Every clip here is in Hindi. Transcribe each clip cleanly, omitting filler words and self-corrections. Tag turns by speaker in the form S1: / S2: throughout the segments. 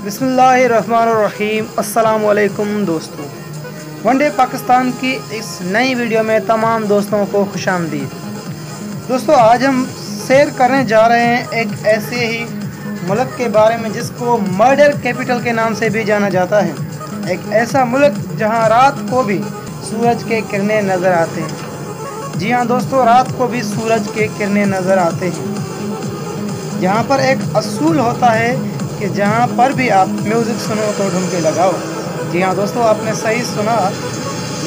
S1: बिस्मिल्लाहिर्रहमानिर्रहीम। अस्सलामुअलैकुम दोस्तों, वनडे पाकिस्तान की इस नई वीडियो में तमाम दोस्तों को खुशामदीद। दोस्तों, आज हम शेयर करने जा रहे हैं एक ऐसे ही मुल्क के बारे में जिसको मर्डर कैपिटल के नाम से भी जाना जाता है। एक ऐसा मुल्क जहां रात को भी सूरज के किरणें नज़र आते हैं। जी हाँ दोस्तों, रात को भी सूरज के किरणें नज़र आते हैं। यहाँ पर एक असूल होता है कि जहाँ पर भी आप म्यूज़िक सुनो तो ढुमके लगाओ। जी हाँ दोस्तों, आपने सही सुना।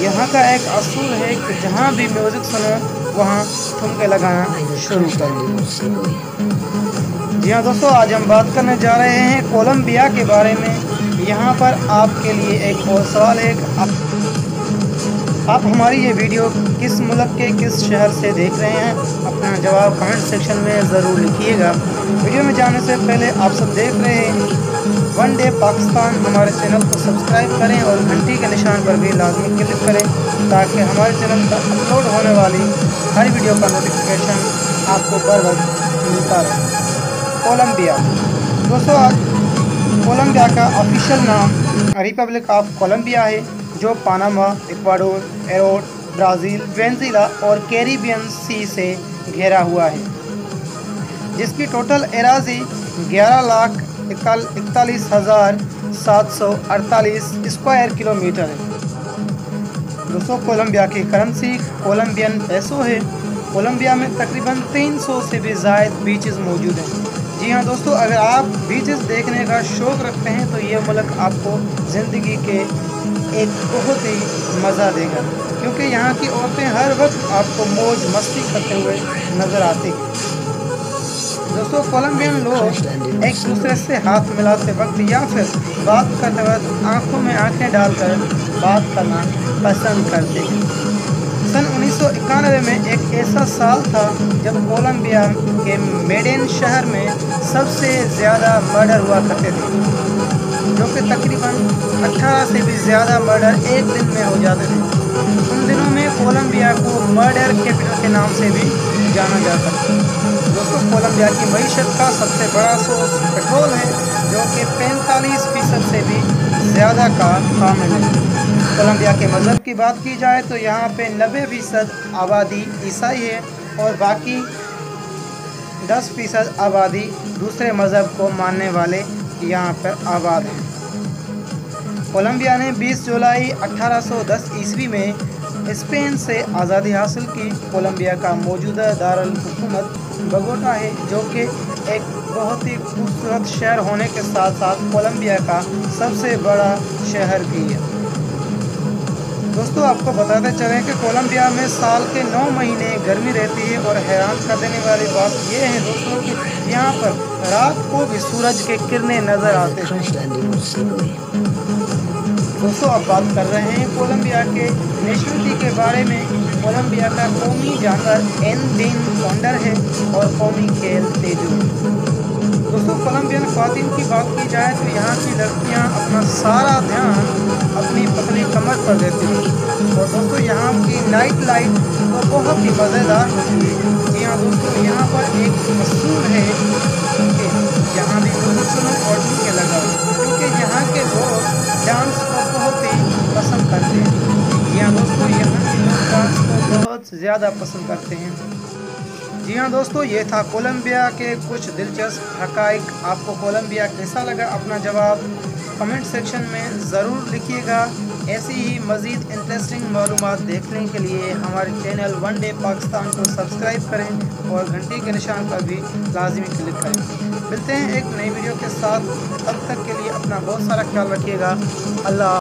S1: यहाँ का एक असूल है कि जहाँ भी म्यूज़िक सुनो वहाँ ठुमके लगाना शुरू करो। जी हाँ दोस्तों, आज हम बात करने जा रहे हैं कोलंबिया के बारे में। यहाँ पर आपके लिए एक और सवाल है कि आप हमारी ये वीडियो किस मुल्क के किस शहर से देख रहे हैं। अपना जवाब कमेंट सेक्शन में ज़रूर लिखिएगा। वीडियो में जाने से पहले आप सब देख रहे हैं वन डे पाकिस्तान। हमारे चैनल को सब्सक्राइब करें और घंटी के निशान पर भी लाजमी क्लिक करें ताकि हमारे चैनल पर अपलोड होने वाली हर वीडियो का नोटिफिकेशन आपको बर वक्त मिलता रहे। कोलंबिया दोस्तों, कोलंबिया का ऑफिशियल नाम रिपब्लिक ऑफ कोलंबिया है, जो Panama, Ecuador, arrowed, Brazil, Venezuela और कैरिबियन सी से घेरा हुआ है, जिसकी टोटल एराज़ी 11,41,748 स्क्वायर किलोमीटर है। दोस्तों, कोलंबिया की करेंसी कोलंबियन पेसो है। कोलंबिया में तकरीबन 300 से भी ज़ायद बीचेस मौजूद हैं। जी हाँ दोस्तों, अगर आप बीचेस देखने का शौक़ रखते हैं तो ये मुल्क आपको ज़िंदगी के एक बहुत ही मज़ा देगा, क्योंकि यहाँ की औरतें हर वक्त आपको मौज मस्ती करते हुए नज़र आती हैं। दोस्तों, कोलंबियन लोग एक दूसरे से हाथ मिलाते वक्त या फिर बात करते वक्त आंखों में आंखें डालकर बात करना पसंद करते हैं। सन 1991 में एक ऐसा साल था जब कोलंबिया के मेडेन शहर में सबसे ज़्यादा मर्डर हुआ करते थे, जो कि तकरीबन 18 से भी ज़्यादा मर्डर एक दिन में हो जाते थे। उन दिनों में कोलंबिया को मर्डर कैपिटल के नाम से भी जाना जाता था। दोस्तों, कोलंबिया की मईशत का सबसे बड़ा सोर्स पेट्रोल है, जो कि 45% से भी ज़्यादा का शामिल है। कोलंबिया के मज़हब की बात की जाए तो यहाँ पे 90% आबादी ईसाई है और बाकी 10% आबादी दूसरे मज़हब को मानने वाले यहाँ पर आबाद हैं। कोलंबिया ने 20 जुलाई 1810 ईस्वी में स्पेन से आज़ादी हासिल की। कोलंबिया का मौजूदा दारुल हुकूमत बगोटा है, जो कि एक बहुत ही खूबसूरत शहर होने के साथ साथ कोलंबिया का सबसे बड़ा शहर भी है। दोस्तों, आपको बताते चलें कि कोलंबिया में साल के 9 महीने गर्मी रहती है और हैरान कर देने वाली बात यह है दोस्तों कि यहाँ पर रात को भी सूरज के किरणें नज़र आते हैं। दोस्तों, अब बात कर रहे हैं कोलंबिया के नेशनलिटी के बारे में। कोलंबिया का कौमी जानवर एंडीन कॉन्डर है और कौमी खेल तेजू। दोस्तों, कोलंबियन ख़वातीन की बात की जाए तो यहाँ की लड़कियाँ अपना सारा ध्यान अपनी पतली कमर पर देती हैं। और दोस्तों, यहाँ की नाइट लाइफ तो बहुत ही मज़ेदार होती है। जी हाँ दोस्तों, यहाँ पर एक असूल है कि यहाँ भी म्यूज़िक सुनो और ढुमके लगाओ, क्योंकि यहाँ के लोग डांस को बहुत ही पसंद करते हैं। जी हाँ दोस्तों, यहाँ के लोग डांस को बहुत ज़्यादा पसंद करते हैं। जी हाँ दोस्तों, ये था कोलंबिया के कुछ दिलचस्प हक़ाइक़। आपको कोलंबिया कैसा लगा? अपना जवाब कमेंट सेक्शन में ज़रूर लिखिएगा। ऐसी ही मज़ीद इंटरेस्टिंग मालूमात देखने के लिए हमारे चैनल वन डे पाकिस्तान को सब्सक्राइब करें और घंटी के निशान पर भी लाजमी क्लिक करें। मिलते हैं एक नई वीडियो के साथ। तब तक के लिए अपना बहुत सारा ख्याल रखिएगा। अल्लाह।